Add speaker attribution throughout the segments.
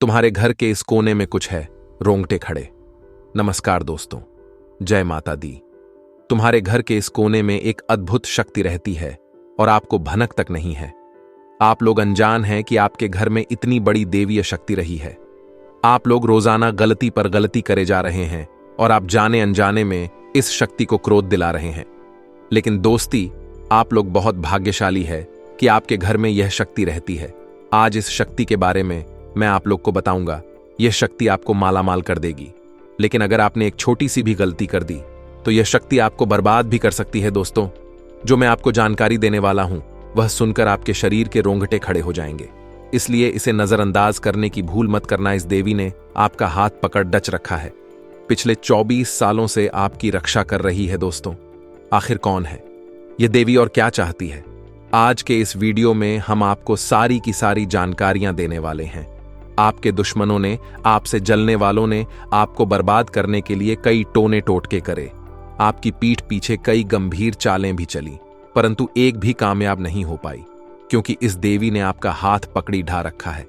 Speaker 1: तुम्हारे घर के इस कोने में कुछ है, रोंगटे खड़े। नमस्कार दोस्तों, जय माता दी। तुम्हारे घर के इस कोने में एक अद्भुत शक्ति रहती है और आपको भनक तक नहीं है। आप लोग अनजान हैं कि आपके घर में इतनी बड़ी देवीय शक्ति रही है। आप लोग रोजाना गलती पर गलती करे जा रहे हैं और आप जाने अनजाने में इस शक्ति को क्रोध दिला रहे हैं। लेकिन दोस्ती, आप लोग बहुत भाग्यशाली है कि आपके घर में यह शक्ति रहती है। आज इस शक्ति के बारे में मैं आप लोग को बताऊंगा। यह शक्ति आपको मालामाल कर देगी, लेकिन अगर आपने एक छोटी सी भी गलती कर दी तो यह शक्ति आपको बर्बाद भी कर सकती है। दोस्तों, जो मैं आपको जानकारी देने वाला हूं वह सुनकर आपके शरीर के रोंगटे खड़े हो जाएंगे, इसलिए इसे नजरअंदाज करने की भूल मत करना। इस देवी ने आपका हाथ पकड़ डच रखा है। पिछले 24 सालों से आपकी रक्षा कर रही है। दोस्तों, आखिर कौन है यह देवी और क्या चाहती है? आज के इस वीडियो में हम आपको सारी की सारी जानकारियां देने वाले हैं। आपके दुश्मनों ने, आपसे जलने वालों ने आपको बर्बाद करने के लिए कई टोने टोटके करे। आपकी पीठ पीछे कई गंभीर चालें भी चली, परंतु एक भी कामयाब नहीं हो पाई, क्योंकि इस देवी ने आपका हाथ पकड़ी ढा रखा है।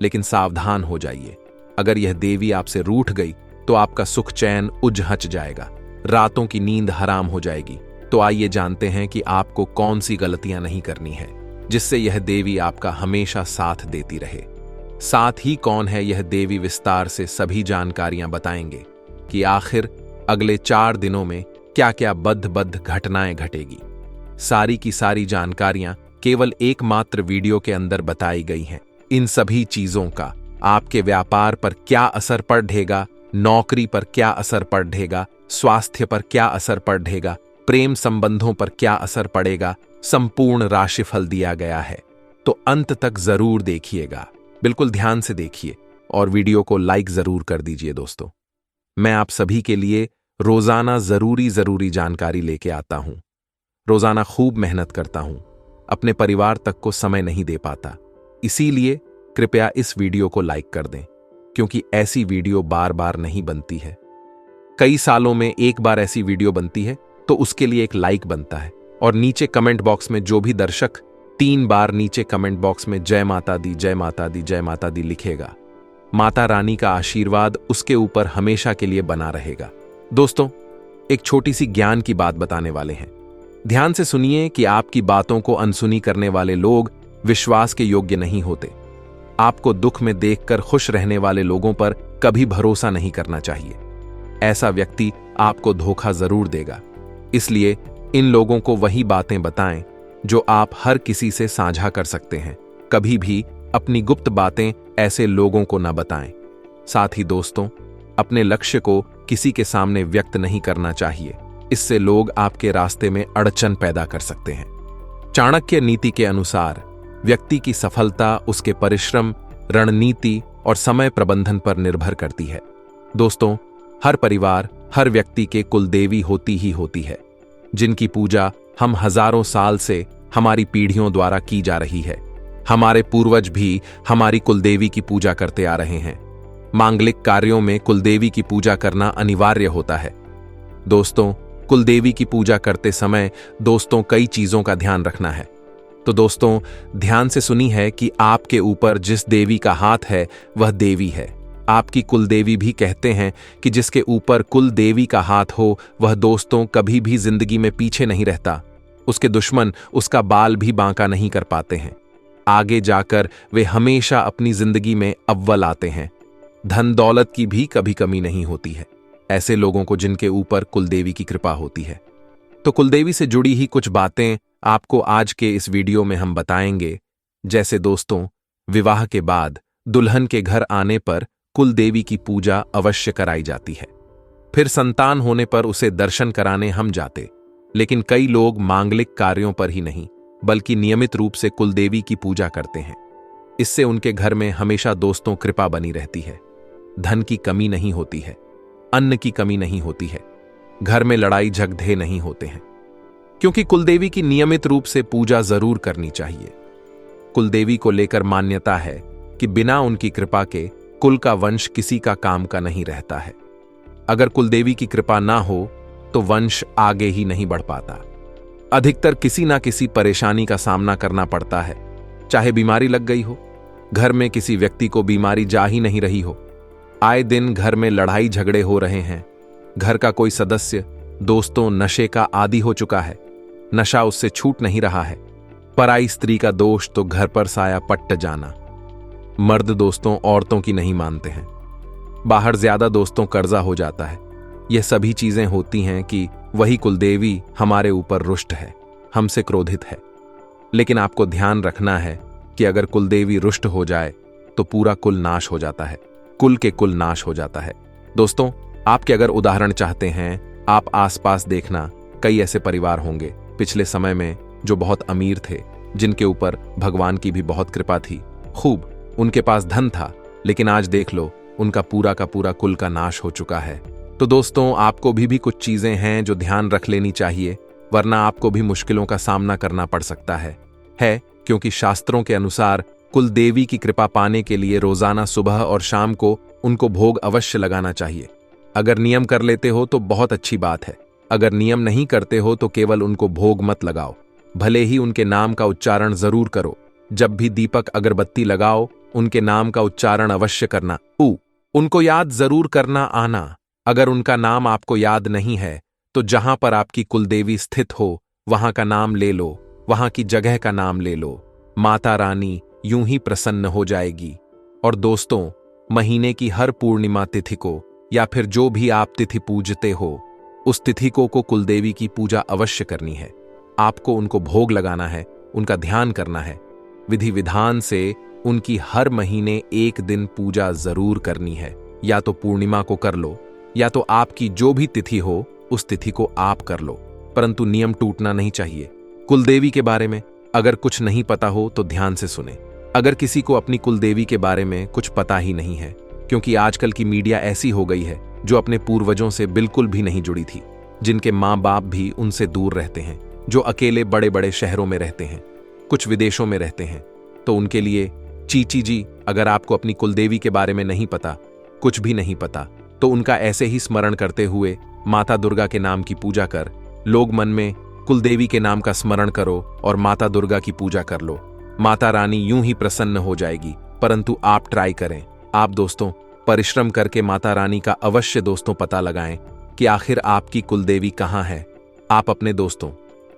Speaker 1: लेकिन सावधान हो जाइए, अगर यह देवी आपसे रूठ गई तो आपका सुख चैन उजहच जाएगा, रातों की नींद हराम हो जाएगी। तो आइए जानते हैं कि आपको कौन सी गलतियां नहीं करनी है जिससे यह देवी आपका हमेशा साथ देती रहे। साथ ही कौन है यह देवी, विस्तार से सभी जानकारियां बताएंगे कि आखिर अगले 4 दिनों में क्या क्या बद्ध घटनाएं घटेगी। सारी की सारी जानकारियां केवल एकमात्र वीडियो के अंदर बताई गई हैं। इन सभी चीजों का आपके व्यापार पर क्या असर पड़ेगा, नौकरी पर क्या असर पड़ेगा, स्वास्थ्य पर क्या असर पड़ेगा, प्रेम संबंधों पर क्या असर पड़ेगा, संपूर्ण राशिफल दिया गया है। तो अंत तक जरूर देखिएगा, बिल्कुल ध्यान से देखिए और वीडियो को लाइक जरूर कर दीजिए। दोस्तों, मैं आप सभी के लिए रोजाना जरूरी जानकारी लेके आता हूं। रोजाना खूब मेहनत करता हूं, अपने परिवार तक को समय नहीं दे पाता, इसीलिए कृपया इस वीडियो को लाइक कर दें, क्योंकि ऐसी वीडियो बार बार नहीं बनती है। कई सालों में एक बार ऐसी वीडियो बनती है तो उसके लिए एक लाइक बनता है। और नीचे कमेंट बॉक्स में जो भी दर्शक 3 बार नीचे कमेंट बॉक्स में जय माता दी, जय माता दी, जय माता दी लिखेगा, माता रानी का आशीर्वाद उसके ऊपर हमेशा के लिए बना रहेगा। दोस्तों, एक छोटी सी ज्ञान की बात बताने वाले हैं। ध्यान से सुनिए कि आपकी बातों को अनसुनी करने वाले लोग विश्वास के योग्य नहीं होते। आपको दुख में देखकर खुश रहने वाले लोगों पर कभी भरोसा नहीं करना चाहिए। ऐसा व्यक्ति आपको धोखा जरूर देगा, इसलिए इन लोगों को वही बातें बताएं जो आप हर किसी से साझा कर सकते हैं। कभी भी अपनी गुप्त बातें ऐसे लोगों को न बताएं। साथ ही दोस्तों, अपने लक्ष्य को किसी के सामने व्यक्त नहीं करना चाहिए, इससे लोग आपके रास्ते में अड़चन पैदा कर सकते हैं। चाणक्य नीति के अनुसार व्यक्ति की सफलता उसके परिश्रम, रणनीति और समय प्रबंधन पर निर्भर करती है। दोस्तों, हर परिवार, हर व्यक्ति के कुलदेवी होती ही होती है, जिनकी पूजा हम हजारों साल से, हमारी पीढ़ियों द्वारा की जा रही है। हमारे पूर्वज भी हमारी कुलदेवी की पूजा करते आ रहे हैं। मांगलिक कार्यों में कुलदेवी की पूजा करना अनिवार्य होता है। दोस्तों, कुलदेवी की पूजा करते समय दोस्तों कई चीजों का ध्यान रखना है। तो दोस्तों, ध्यान से सुनी है कि आपके ऊपर जिस देवी का हाथ है वह देवी है। आपकी कुलदेवी भी कहते हैं कि जिसके ऊपर कुलदेवी का हाथ हो वह दोस्तों कभी भी जिंदगी में पीछे नहीं रहता। उसके दुश्मन उसका बाल भी बांका नहीं कर पाते हैं। आगे जाकर वे हमेशा अपनी जिंदगी में अव्वल आते हैं। धन दौलत की भी कभी कमी नहीं होती है ऐसे लोगों को जिनके ऊपर कुलदेवी की कृपा होती है। तो कुलदेवी से जुड़ी ही कुछ बातें आपको आज के इस वीडियो में हम बताएंगे। जैसे दोस्तों, विवाह के बाद दुल्हन के घर आने पर कुलदेवी की पूजा अवश्य कराई जाती है। फिर संतान होने पर उसे दर्शन कराने हम जाते। लेकिन कई लोग मांगलिक कार्यों पर ही नहीं, बल्कि नियमित रूप से कुलदेवी की पूजा करते हैं। इससे उनके घर में हमेशा दोस्तों कृपा बनी रहती है। धन की कमी नहीं होती है, अन्न की कमी नहीं होती है, घर में लड़ाई झगड़े नहीं होते हैं, क्योंकि कुलदेवी की नियमित रूप से पूजा जरूर करनी चाहिए। कुलदेवी को लेकर मान्यता है कि बिना उनकी कृपा के कुल का वंश किसी का काम का नहीं रहता है। अगर कुलदेवी की कृपा ना हो तो वंश आगे ही नहीं बढ़ पाता। अधिकतर किसी ना किसी परेशानी का सामना करना पड़ता है, चाहे बीमारी लग गई हो, घर में किसी व्यक्ति को बीमारी जा ही नहीं रही हो, आए दिन घर में लड़ाई झगड़े हो रहे हैं, घर का कोई सदस्य दोस्तों नशे का आदी हो चुका है, नशा उससे छूट नहीं रहा है, पराई स्त्री का दोष तो घर पर साया पट्ट जाना, मर्द दोस्तों औरतों की नहीं मानते हैं, बाहर ज्यादा दोस्तों कर्जा हो जाता है। यह सभी चीजें होती हैं कि वही कुलदेवी हमारे ऊपर रुष्ट है, हमसे क्रोधित है। लेकिन आपको ध्यान रखना है कि अगर कुलदेवी रुष्ट हो जाए तो पूरा कुल नाश हो जाता है, कुल के कुल नाश हो जाता है। दोस्तों, आपके अगर उदाहरण चाहते हैं, आप आसपास देखना, कई ऐसे परिवार होंगे पिछले समय में जो बहुत अमीर थे, जिनके ऊपर भगवान की भी बहुत कृपा थी, खूब उनके पास धन था, लेकिन आज देख लो उनका पूरा का पूरा कुल का नाश हो चुका है। तो दोस्तों, आपको भी कुछ चीजें हैं जो ध्यान रख लेनी चाहिए, वरना आपको भी मुश्किलों का सामना करना पड़ सकता है क्योंकि शास्त्रों के अनुसार कुल देवी की कृपा पाने के लिए रोजाना सुबह और शाम को उनको भोग अवश्य लगाना चाहिए। अगर नियम कर लेते हो तो बहुत अच्छी बात है, अगर नियम नहीं करते हो तो केवल उनको भोग मत लगाओ, भले ही उनके नाम का उच्चारण जरूर करो। जब भी दीपक अगरबत्ती लगाओ, उनके नाम का उच्चारण अवश्य करना, उनको याद जरूर करना आना। अगर उनका नाम आपको याद नहीं है तो जहां पर आपकी कुलदेवी स्थित हो वहां का नाम ले लो, वहां की जगह का नाम ले लो, माता रानी यूं ही प्रसन्न हो जाएगी। और दोस्तों, महीने की हर पूर्णिमा तिथि को या फिर जो भी आप तिथि पूजते हो, उस तिथि को कुलदेवी की पूजा अवश्य करनी है। आपको उनको भोग लगाना है, उनका ध्यान करना है, विधि विधान से उनकी हर महीने एक दिन पूजा जरूर करनी है। या तो पूर्णिमा को कर लो, या तो आपकी जो भी तिथि हो उस तिथि को आप कर लो, परंतु नियम टूटना नहीं चाहिए। कुलदेवी के बारे में अगर कुछ नहीं पता हो तो ध्यान से सुने। अगर किसी को अपनी कुलदेवी के बारे में कुछ पता ही नहीं है, क्योंकि आजकल की मीडिया ऐसी हो गई है जो अपने पूर्वजों से बिल्कुल भी नहीं जुड़ी थी, जिनके माँ बाप भी उनसे दूर रहते हैं, जो अकेले बड़े बड़े शहरों में रहते हैं, कुछ विदेशों में रहते हैं, तो उनके लिए चीची जी, अगर आपको अपनी कुलदेवी के बारे में नहीं पता, कुछ भी नहीं पता, तो उनका ऐसे ही स्मरण करते हुए माता दुर्गा के नाम की पूजा कर। लोग मन में कुलदेवी के नाम का स्मरण करो और माता दुर्गा की पूजा कर लो, माता रानी यूं ही प्रसन्न हो जाएगी। परंतु आप ट्राई करें, आप दोस्तों परिश्रम करके माता रानी का अवश्य दोस्तों पता लगाएं कि आखिर आपकी कुलदेवी कहाँ है। आप अपने दोस्तों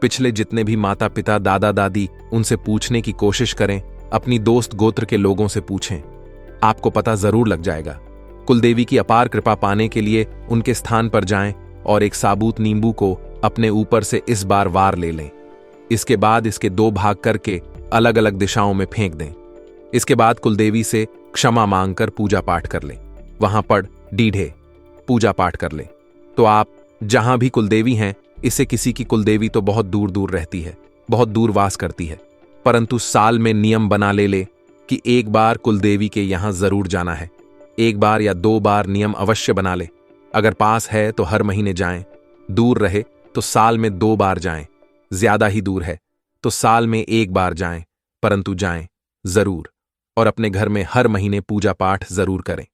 Speaker 1: पिछले जितने भी माता पिता दादा दादी उनसे पूछने की कोशिश करें, अपनी दोस्त गोत्र के लोगों से पूछें, आपको पता जरूर लग जाएगा। कुलदेवी की अपार कृपा पाने के लिए उनके स्थान पर जाएं और एक साबुत नींबू को अपने ऊपर से इस बार वार ले लें। इसके बाद इसके 2 भाग करके अलग अलग दिशाओं में फेंक दें। इसके बाद कुलदेवी से क्षमा मांगकर पूजा पाठ कर लें। वहां पर डीढ़े पूजा पाठ कर लें। तो आप जहां भी कुलदेवी हैं, इससे किसी की कुलदेवी तो बहुत दूर दूर रहती है, बहुत दूर वास करती है, परंतु साल में नियम बना ले कि एक बार कुलदेवी के यहां जरूर जाना है। 1 बार या 2 बार नियम अवश्य बना ले। अगर पास है तो हर महीने जाएं, दूर रहे तो साल में 2 बार जाएं, ज्यादा ही दूर है तो साल में 1 बार जाएं, परंतु जाएं जरूर। और अपने घर में हर महीने पूजा पाठ जरूर करें।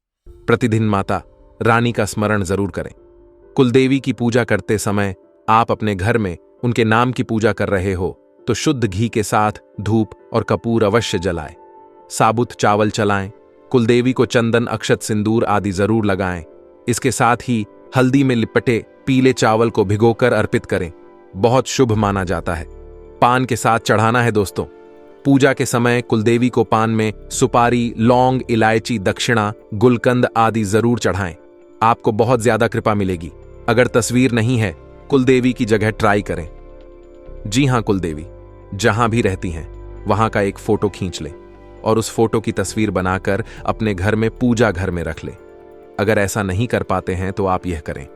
Speaker 1: प्रतिदिन माता रानी का स्मरण जरूर करें। कुलदेवी की पूजा करते समय आप अपने घर में उनके नाम की पूजा कर रहे हो तो शुद्ध घी के साथ धूप और कपूर अवश्य जलाएं, साबुत चावल चलाएं, कुलदेवी को चंदन अक्षत सिंदूर आदि जरूर लगाएं। इसके साथ ही हल्दी में लिपटे पीले चावल को भिगोकर अर्पित करें, बहुत शुभ माना जाता है। पान के साथ चढ़ाना है दोस्तों। पूजा के समय कुलदेवी को पान में सुपारी, लौंग, इलायची, दक्षिणा, गुलकंद आदि जरूर चढ़ाएं, आपको बहुत ज्यादा कृपा मिलेगी। अगर तस्वीर नहीं है, कुलदेवी की जगह ट्राई करें। जी हां, कुलदेवी जहां भी रहती हैं वहां का एक फोटो खींच लें और उस फोटो की तस्वीर बनाकर अपने घर में पूजा घर में रख लें। अगर ऐसा नहीं कर पाते हैं तो आप यह करें,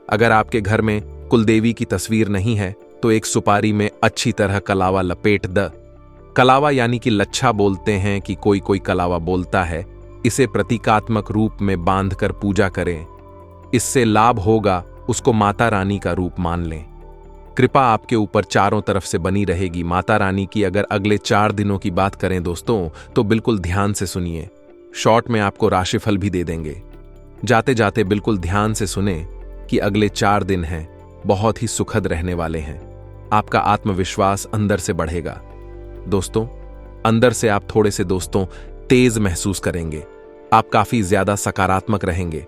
Speaker 1: अगर आपके घर में कुलदेवी की तस्वीर नहीं है तो एक सुपारी में अच्छी तरह कलावा लपेट द। कलावा यानी कि लच्छा बोलते हैं कि कोई कोई कलावा बोलता है, इसे प्रतीकात्मक रूप में बांधकर पूजा करें। इससे लाभ होगा, उसको माता रानी का रूप मान लें। कृपा आपके ऊपर चारों तरफ से बनी रहेगी माता रानी की। अगर अगले 4 दिनों की बात करें दोस्तों, तो बिल्कुल ध्यान से सुनिए। शॉर्ट में आपको राशिफल भी दे देंगे। जाते जाते बिल्कुल ध्यान से सुने कि अगले 4 दिन हैं, बहुत ही सुखद रहने वाले हैं। आपका आत्मविश्वास अंदर से बढ़ेगा दोस्तों। अंदर से आप थोड़े से दोस्तों तेज महसूस करेंगे। आप काफी ज्यादा सकारात्मक रहेंगे।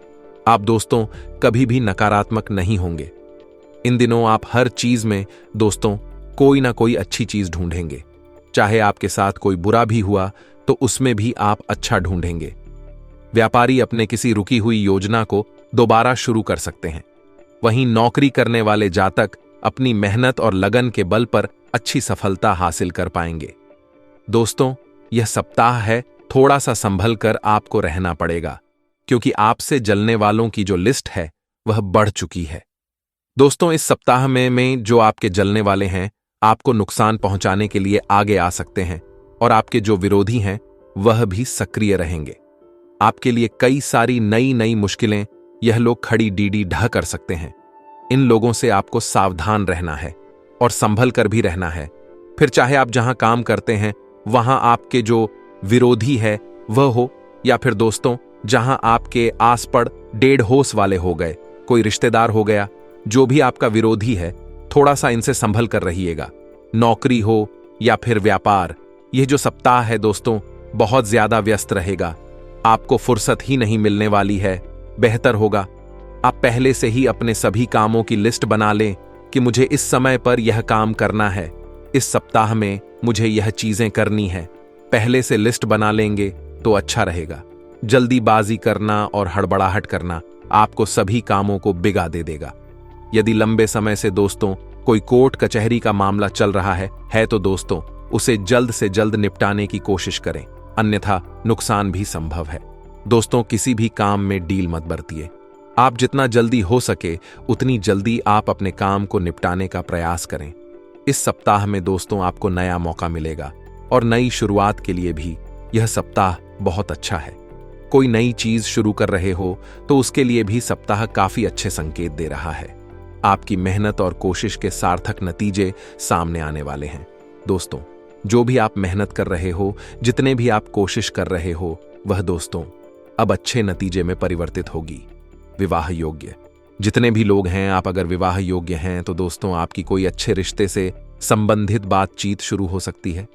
Speaker 1: आप दोस्तों कभी भी नकारात्मक नहीं होंगे। इन दिनों आप हर चीज में दोस्तों कोई ना कोई अच्छी चीज ढूंढेंगे। चाहे आपके साथ कोई बुरा भी हुआ तो उसमें भी आप अच्छा ढूंढेंगे। व्यापारी अपने किसी रुकी हुई योजना को दोबारा शुरू कर सकते हैं। वहीं नौकरी करने वाले जातक अपनी मेहनत और लगन के बल पर अच्छी सफलता हासिल कर पाएंगे। दोस्तों, यह सप्ताह है, थोड़ा सा संभल कर आपको रहना पड़ेगा, क्योंकि आपसे जलने वालों की जो लिस्ट है वह बढ़ चुकी है। दोस्तों, इस सप्ताह में जो आपके जलने वाले हैं आपको नुकसान पहुंचाने के लिए आगे आ सकते हैं, और आपके जो विरोधी हैं वह भी सक्रिय रहेंगे। आपके लिए कई सारी नई नई मुश्किलें यह लोग खड़ी डीडी ढह कर सकते हैं। इन लोगों से आपको सावधान रहना है और संभल कर भी रहना है। फिर चाहे आप जहां काम करते हैं वहां आपके जो विरोधी है वह हो, या फिर दोस्तों जहां आपके आस पड़ डेढ़ होश वाले हो गए, कोई रिश्तेदार हो गया, जो भी आपका विरोधी है, थोड़ा सा इनसे संभल कर रहिएगा। नौकरी हो या फिर व्यापार, यह जो सप्ताह है दोस्तों बहुत ज्यादा व्यस्त रहेगा। आपको फुर्सत ही नहीं मिलने वाली है। बेहतर होगा आप पहले से ही अपने सभी कामों की लिस्ट बना लें कि मुझे इस समय पर यह काम करना है, इस सप्ताह में मुझे यह चीजें करनी है। पहले से लिस्ट बना लेंगे तो अच्छा रहेगा। जल्दीबाजी करना और हड़बड़ाहट करना आपको सभी कामों को बिगा दे देगा। यदि लंबे समय से दोस्तों कोई कोर्ट कचहरी का मामला चल रहा है तो दोस्तों उसे जल्द से जल्द निपटाने की कोशिश करें, अन्यथा नुकसान भी संभव है। दोस्तों, किसी भी काम में डील मत बरतिए। आप जितना जल्दी हो सके उतनी जल्दी आप अपने काम को निपटाने का प्रयास करें। इस सप्ताह में दोस्तों आपको नया मौका मिलेगा और नई शुरुआत के लिए भी यह सप्ताह बहुत अच्छा है। कोई नई चीज शुरू कर रहे हो तो उसके लिए भी सप्ताह काफी अच्छे संकेत दे रहा है। आपकी मेहनत और कोशिश के सार्थक नतीजे सामने आने वाले हैं। दोस्तों, जो भी आप मेहनत कर रहे हो, जितने भी आप कोशिश कर रहे हो, वह दोस्तों अब अच्छे नतीजे में परिवर्तित होगी। विवाह योग्य जितने भी लोग हैं, आप अगर विवाह योग्य हैं तो दोस्तों आपकी कोई अच्छे रिश्ते से संबंधित बातचीत शुरू हो सकती है।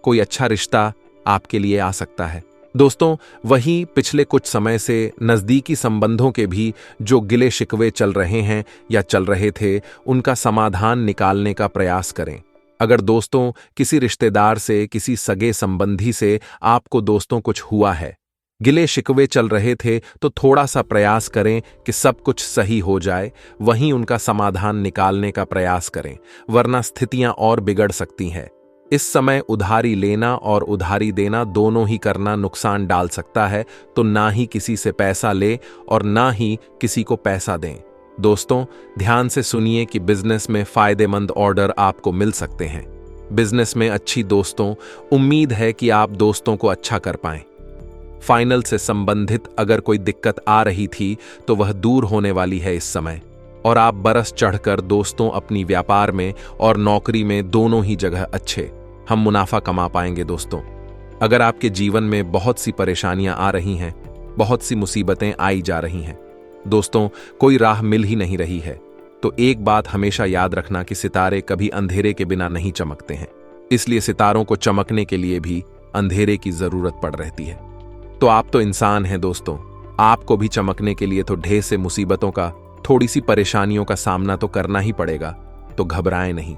Speaker 1: कोई अच्छा रिश्ता आपके लिए आ सकता है। दोस्तों, वहीं पिछले कुछ समय से नजदीकी संबंधों के भी जो गिले शिकवे चल रहे हैं या चल रहे थे, उनका समाधान निकालने का प्रयास करें। अगर दोस्तों किसी रिश्तेदार से, किसी सगे संबंधी से आपको दोस्तों कुछ हुआ है, गिले शिकवे चल रहे थे, तो थोड़ा सा प्रयास करें कि सब कुछ सही हो जाए, वहीं उनका समाधान निकालने का प्रयास करें, वरना स्थितियां और बिगड़ सकती हैं। इस समय उधारी लेना और उधारी देना दोनों ही करना नुकसान डाल सकता है, तो ना ही किसी से पैसा ले और ना ही किसी को पैसा दें। दोस्तों, ध्यान से सुनिए कि बिजनेस में फायदेमंद ऑर्डर आपको मिल सकते हैं। बिजनेस में अच्छी दोस्तों, उम्मीद है कि आप दोस्तों को अच्छा कर पाएं। फाइनल से संबंधित अगर कोई दिक्कत आ रही थी तो वह दूर होने वाली है इस समय, और आप बरस चढ़कर दोस्तों अपनी व्यापार में और नौकरी में दोनों ही जगह अच्छे हम मुनाफा कमा पाएंगे। दोस्तों, अगर आपके जीवन में बहुत सी परेशानियां आ रही हैं, बहुत सी मुसीबतें आई जा रही हैं, दोस्तों कोई राह मिल ही नहीं रही है, तो एक बात हमेशा याद रखना कि सितारे कभी अंधेरे के बिना नहीं चमकते हैं। इसलिए सितारों को चमकने के लिए भी अंधेरे की जरूरत पड़ रहती है। तो आप तो इंसान हैं दोस्तों, आपको भी चमकने के लिए तो ढेर से मुसीबतों का, थोड़ी सी परेशानियों का सामना तो करना ही पड़ेगा। तो घबराएं नहीं,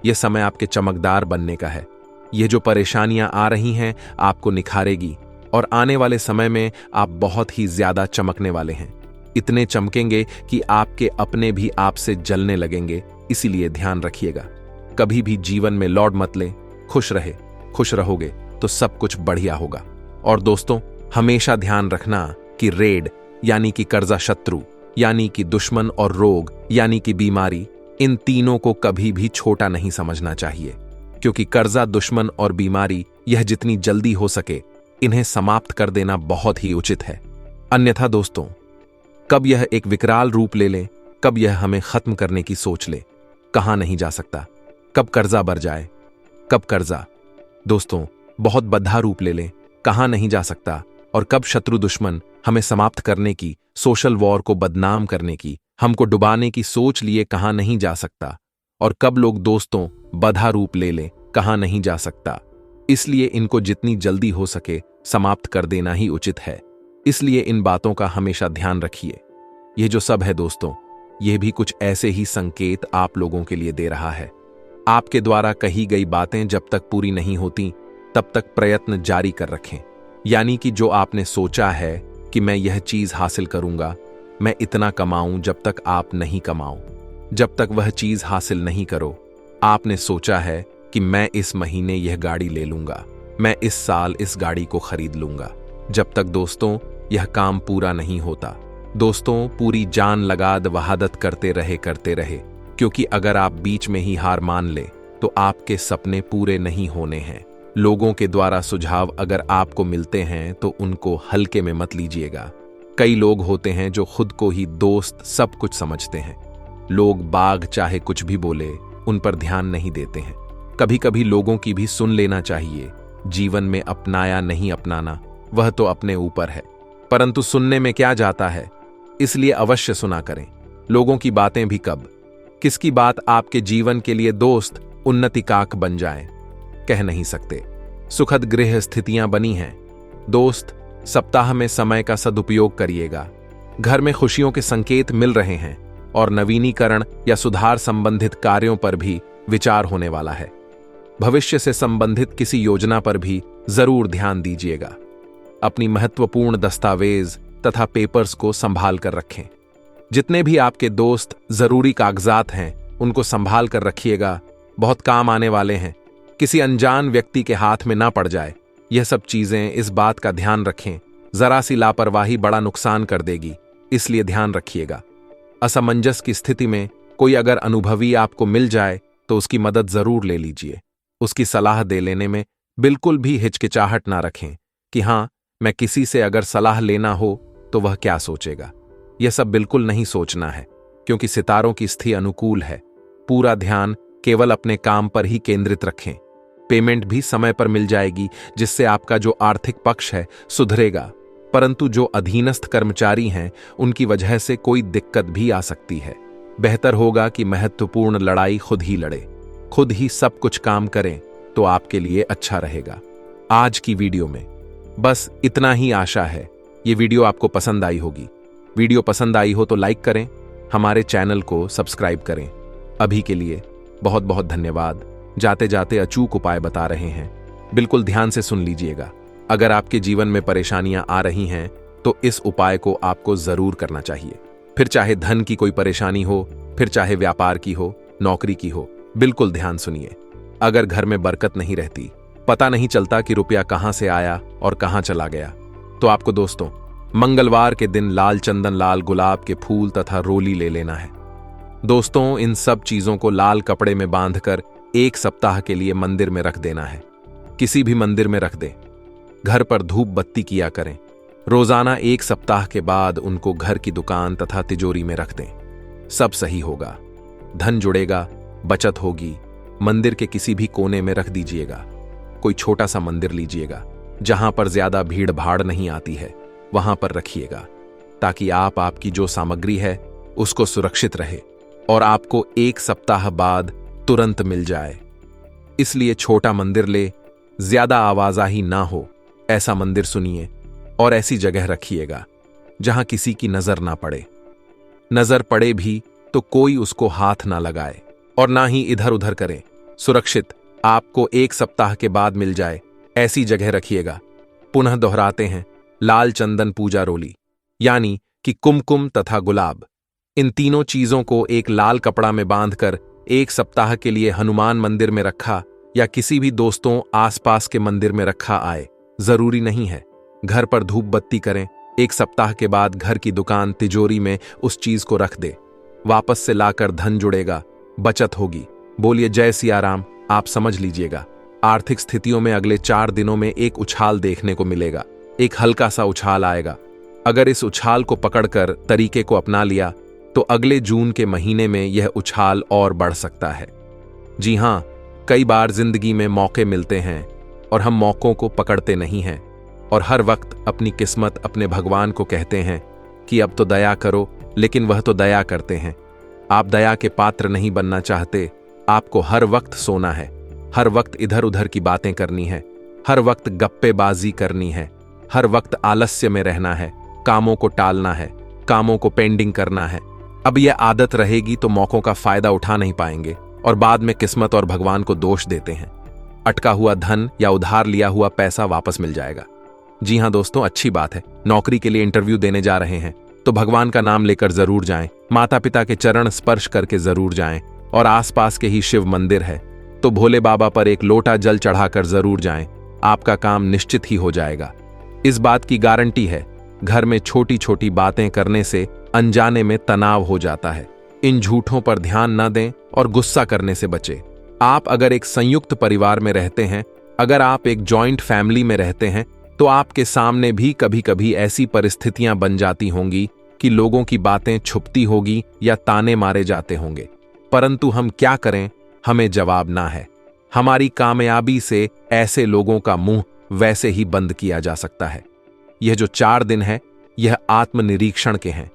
Speaker 1: यह समय आपके चमकदार बनने का है। ये जो परेशानियां आ रही हैं आपको निखारेगी, और आने वाले समय में आप बहुत ही ज्यादा चमकने वाले हैं। इतने चमकेंगे कि आपके अपने भी आपसे जलने लगेंगे। इसीलिए ध्यान रखिएगा, कभी भी जीवन में लौट मत लें। खुश रहोगे तो सब कुछ बढ़िया होगा। और दोस्तों, हमेशा ध्यान रखना कि रेड यानी कि कर्जा शत्रु, यानी कि दुश्मन, और रोग यानी कि बीमारी, इन तीनों को कभी भी छोटा नहीं समझना चाहिए, क्योंकि कर्जा, दुश्मन और बीमारी, यह जितनी जल्दी हो सके इन्हें समाप्त कर देना बहुत ही उचित है। अन्यथा दोस्तों, कब यह एक विकराल रूप ले ले, कब यह हमें खत्म करने की सोच ले, कहां नहीं जा सकता। कब कर्जा बढ़ जाए, कब कर्जा दोस्तों बहुत बद्धा रूप ले ले, कहां नहीं जा सकता। और कब शत्रु दुश्मन हमें समाप्त करने की, सोशल वॉर को बदनाम करने की, हमको डुबाने की सोच लिए कहां नहीं जा सकता। और कब लोग दोस्तों बधा रूप ले ले, कहां नहीं जा सकता। इसलिए इनको जितनी जल्दी हो सके समाप्त कर देना ही उचित है। इसलिए इन बातों का हमेशा ध्यान रखिए। ये जो सब है दोस्तों, ये भी कुछ ऐसे ही संकेत आप लोगों के लिए दे रहा है। आपके द्वारा कही गई बातें जब तक पूरी नहीं होती तब तक प्रयत्न जारी कर रखें। यानी कि जो आपने सोचा है कि मैं यह चीज हासिल करूंगा, मैं इतना कमाऊं, जब तक आप नहीं कमाओ, जब तक वह चीज हासिल नहीं करो। आपने सोचा है कि मैं इस महीने यह गाड़ी ले लूंगा, मैं इस साल इस गाड़ी को खरीद लूंगा, जब तक दोस्तों यह काम पूरा नहीं होता। दोस्तों, पूरी जान लगा वहादत करते रहे, क्योंकि अगर आप बीच में ही हार मान ले तो आपके सपने पूरे नहीं होने हैं। लोगों के द्वारा सुझाव अगर आपको मिलते हैं तो उनको हल्के में मत लीजिएगा। कई लोग होते हैं जो खुद को ही दोस्त सब कुछ समझते हैं। लोग बाग चाहे कुछ भी बोले, उन पर ध्यान नहीं देते हैं। कभी कभी लोगों की भी सुन लेना चाहिए। जीवन में अपनाया नहीं अपनाना वह तो अपने ऊपर है, परंतु सुनने में क्या जाता है, इसलिए अवश्य सुना करें। लोगों की बातें भी कब किसकी बात आपके जीवन के लिए दोस्त उन्नति काक बन जाए, कह नहीं सकते। सुखद गृह स्थितियां बनी हैं। दोस्त, सप्ताह में समय का सदुपयोग करिएगा। घर में खुशियों के संकेत मिल रहे हैं और नवीनीकरण या सुधार संबंधित कार्यों पर भी विचार होने वाला है। भविष्य से संबंधित किसी योजना पर भी जरूर ध्यान दीजिएगा। अपनी महत्वपूर्ण दस्तावेज तथा पेपर्स को संभाल कर रखें। जितने भी आपके दोस्त जरूरी कागजात हैं उनको संभाल कर रखिएगा, बहुत काम आने वाले हैं। किसी अनजान व्यक्ति के हाथ में ना पड़ जाए। यह सब चीजें, इस बात का ध्यान रखें, जरा सी लापरवाही बड़ा नुकसान कर देगी, इसलिए ध्यान रखिएगा। असमंजस की स्थिति में कोई अगर अनुभवी आपको मिल जाए तो उसकी मदद जरूर ले लीजिए। उसकी सलाह दे लेने में बिल्कुल भी हिचकिचाहट ना रखें कि हाँ, मैं किसी से अगर सलाह लेना हो तो वह क्या सोचेगा। यह सब बिल्कुल नहीं सोचना है, क्योंकि सितारों की स्थिति अनुकूल है। पूरा ध्यान केवल अपने काम पर ही केंद्रित रखें। पेमेंट भी समय पर मिल जाएगी, जिससे आपका जो आर्थिक पक्ष है सुधरेगा, परंतु जो अधीनस्थ कर्मचारी हैं उनकी वजह से कोई दिक्कत भी आ सकती है। बेहतर होगा कि महत्वपूर्ण लड़ाई खुद ही लड़े, खुद ही सब कुछ काम करें तो आपके लिए अच्छा रहेगा। आज की वीडियो में बस इतना ही आशा है। ये वीडियो आपको पसंद आई होगी। वीडियो पसंद आई हो तो लाइक करें, हमारे चैनल को सब्सक्राइब करें। अभी के लिए बहुत बहुत धन्यवाद। जाते जाते अचूक उपाय बता रहे हैं, बिल्कुल ध्यान से सुन लीजिएगा। अगर आपके जीवन में परेशानियां आ रही हैं तो इस उपाय को आपको जरूर करना चाहिए। फिर चाहे धन की कोई परेशानी हो, फिर चाहे व्यापार की हो, नौकरी की हो, बिल्कुल ध्यान सुनिए। अगर घर में बरकत नहीं रहती, पता नहीं चलता कि रुपया कहां से आया और कहां चला गया, तो आपको दोस्तों मंगलवार के दिन लाल चंदन, लाल गुलाब के फूल तथा रोली ले लेना है। दोस्तों, इन सब चीजों को लाल कपड़े में बांधकर 1 सप्ताह के लिए मंदिर में रख देना है। किसी भी मंदिर में रख दें। घर पर धूप बत्ती किया करें। रोजाना 1 सप्ताह के बाद उनको घर की दुकान तथा तिजोरी में रख दें। सब सही होगा, धन जुड़ेगा, बचत होगी। मंदिर के किसी भी कोने में रख दीजिएगा। कोई छोटा सा मंदिर लीजिएगा जहां पर ज्यादा भीड़ भाड़ नहीं आती है, वहां पर रखिएगा, ताकि आपकी जो सामग्री है उसको सुरक्षित रहे और आपको 1 सप्ताह बाद तुरंत मिल जाए। इसलिए छोटा मंदिर ले, ज्यादा आवाजाही ना हो, ऐसा मंदिर सुनिए और ऐसी जगह रखिएगा जहां किसी की नजर ना पड़े। नजर पड़े भी तो कोई उसको हाथ ना लगाए और ना ही इधर उधर करे। सुरक्षित आपको 1 सप्ताह के बाद मिल जाए, ऐसी जगह रखिएगा। पुनः दोहराते हैं, लाल चंदन पूजा रोली, यानी कि कुमकुम तथा गुलाब, इन तीनों चीजों को एक लाल कपड़ा में बांधकर 1 सप्ताह के लिए हनुमान मंदिर में रखा या किसी भी दोस्तों आसपास के मंदिर में रखा आए, जरूरी नहीं है। घर पर धूप बत्ती करें। 1 सप्ताह के बाद घर की दुकान तिजोरी में उस चीज को रख दे। वापस से लाकर धन जुड़ेगा, बचत होगी। बोलिए जय सिया राम। आप समझ लीजिएगा, आर्थिक स्थितियों में अगले 4 दिनों में एक उछाल देखने को मिलेगा। एक हल्का सा उछाल आएगा। अगर इस उछाल को पकड़कर तरीके को अपना लिया तो अगले जून के महीने में यह उछाल और बढ़ सकता है। जी हां, कई बार जिंदगी में मौके मिलते हैं और हम मौकों को पकड़ते नहीं हैं और हर वक्त अपनी किस्मत अपने भगवान को कहते हैं कि अब तो दया करो, लेकिन वह तो दया करते हैं। आप दया के पात्र नहीं बनना चाहते। आपको हर वक्त सोना है, हर वक्त इधर उधर की बातें करनी है, हर वक्त गप्पेबाजी करनी है, हर वक्त आलस्य में रहना है, कामों को टालना है, कामों को पेंडिंग करना है। अब यह आदत रहेगी तो मौकों का फायदा उठा नहीं पाएंगे और बाद में किस्मत और भगवान को दोष देते हैं। अटका हुआ धन या उधार लिया हुआ पैसा वापस मिल जाएगा। जी हां दोस्तों, अच्छी बात है। नौकरी के लिए इंटरव्यू देने जा रहे हैं तो भगवान का नाम लेकर जरूर जाएं, माता पिता के चरण स्पर्श करके जरूर जाएं, और आसपास के ही शिव मंदिर है तो भोले बाबा पर एक लोटा जल चढ़ाकर जरूर जाएं। आपका काम निश्चित ही हो जाएगा। इस बात की गारंटी है। घर में छोटी छोटी बातें करने से अनजाने में तनाव हो जाता है। इन झूठों पर ध्यान न दें और गुस्सा करने से बचें। आप अगर एक संयुक्त परिवार में रहते हैं, अगर आप एक जॉइंट फैमिली में रहते हैं, तो आपके सामने भी कभी कभी ऐसी परिस्थितियां बन जाती होंगी कि लोगों की बातें छुपती होगी या ताने मारे जाते होंगे। परंतु हम क्या करें, हमें जवाब ना है। हमारी कामयाबी से ऐसे लोगों का मुंह वैसे ही बंद किया जा सकता है। यह जो 4 दिन है, यह आत्मनिरीक्षण के हैं।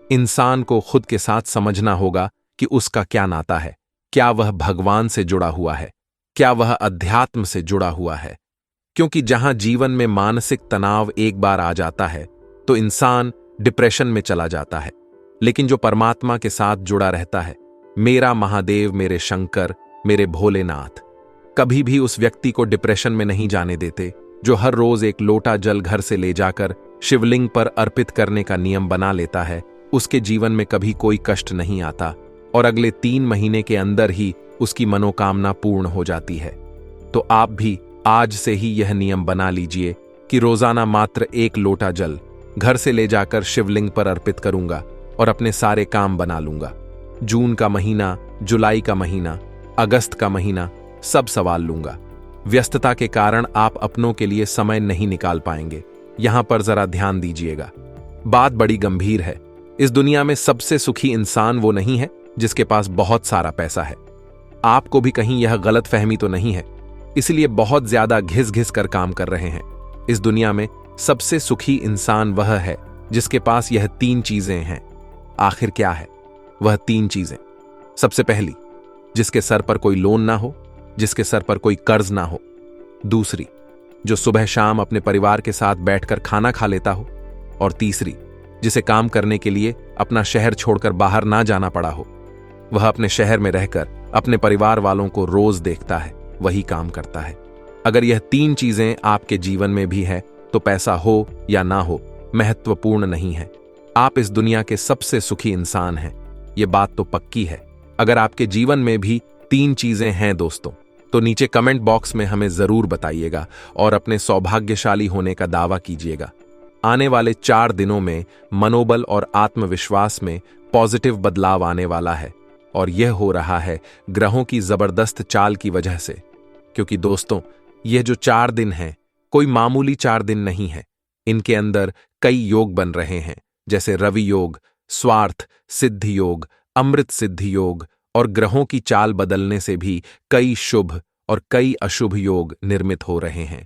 Speaker 1: इंसान को खुद के साथ समझना होगा कि उसका क्या नाता है। क्या वह भगवान से जुड़ा हुआ है? क्या वह अध्यात्म से जुड़ा हुआ है? क्योंकि जहां जीवन में मानसिक तनाव एक बार आ जाता है तो इंसान डिप्रेशन में चला जाता है। लेकिन जो परमात्मा के साथ जुड़ा रहता है, मेरा महादेव, मेरे शंकर, मेरे भोलेनाथ, कभी भी उस व्यक्ति को डिप्रेशन में नहीं जाने देते। जो हर रोज एक लोटा जल घर से ले जाकर शिवलिंग पर अर्पित करने का नियम बना लेता है, उसके जीवन में कभी कोई कष्ट नहीं आता और अगले 3 महीने के अंदर ही उसकी मनोकामना पूर्ण हो जाती है। तो आप भी आज से ही यह नियम बना लीजिए कि रोजाना मात्र 1 लोटा जल घर से ले जाकर शिवलिंग पर अर्पित करूंगा और अपने सारे काम बना लूंगा। जून का महीना, जुलाई का महीना, अगस्त का महीना सब संभाल लूंगा। व्यस्तता के कारण आप अपनों के लिए समय नहीं निकाल पाएंगे। यहां पर जरा ध्यान दीजिएगा। बात बड़ी गंभीर है। इस दुनिया में सबसे सुखी इंसान वो नहीं है जिसके पास बहुत सारा पैसा है। आपको भी कहीं यह गलत फहमी तो नहीं है, इसलिए बहुत ज्यादा घिस घिस कर काम कर रहे हैं। इस दुनिया में सबसे सुखी इंसान वह है जिसके पास यह 3 चीजें हैं। आखिर क्या है वह 3 चीजें? सबसे पहली, जिसके सर पर कोई लोन ना हो, जिसके सर पर कोई कर्ज ना हो। दूसरी, जो सुबह शाम अपने परिवार के साथ बैठकर खाना खा लेता हो। और तीसरी, जिसे काम करने के लिए अपना शहर छोड़कर बाहर ना जाना पड़ा हो। वह अपने शहर में रहकर अपने परिवार वालों को रोज देखता है, वही काम करता है। अगर यह 3 चीजें आपके जीवन में भी है तो पैसा हो या ना हो महत्वपूर्ण नहीं है। आप इस दुनिया के सबसे सुखी इंसान हैं, यह बात तो पक्की है। अगर आपके जीवन में भी 3 चीजें हैं दोस्तों, तो नीचे कमेंट बॉक्स में हमें जरूर बताइएगा और अपने सौभाग्यशाली होने का दावा कीजिएगा। आने वाले 4 दिनों में मनोबल और आत्मविश्वास में पॉजिटिव बदलाव आने वाला है और यह हो रहा है ग्रहों की जबरदस्त चाल की वजह से। क्योंकि दोस्तों, यह जो 4 दिन हैं कोई मामूली 4 दिन नहीं है। इनके अंदर कई योग बन रहे हैं, जैसे रवि योग, स्वार्थ सिद्धि योग, अमृत सिद्धि योग, और ग्रहों की चाल बदलने से भी कई शुभ और कई अशुभ योग निर्मित हो रहे हैं।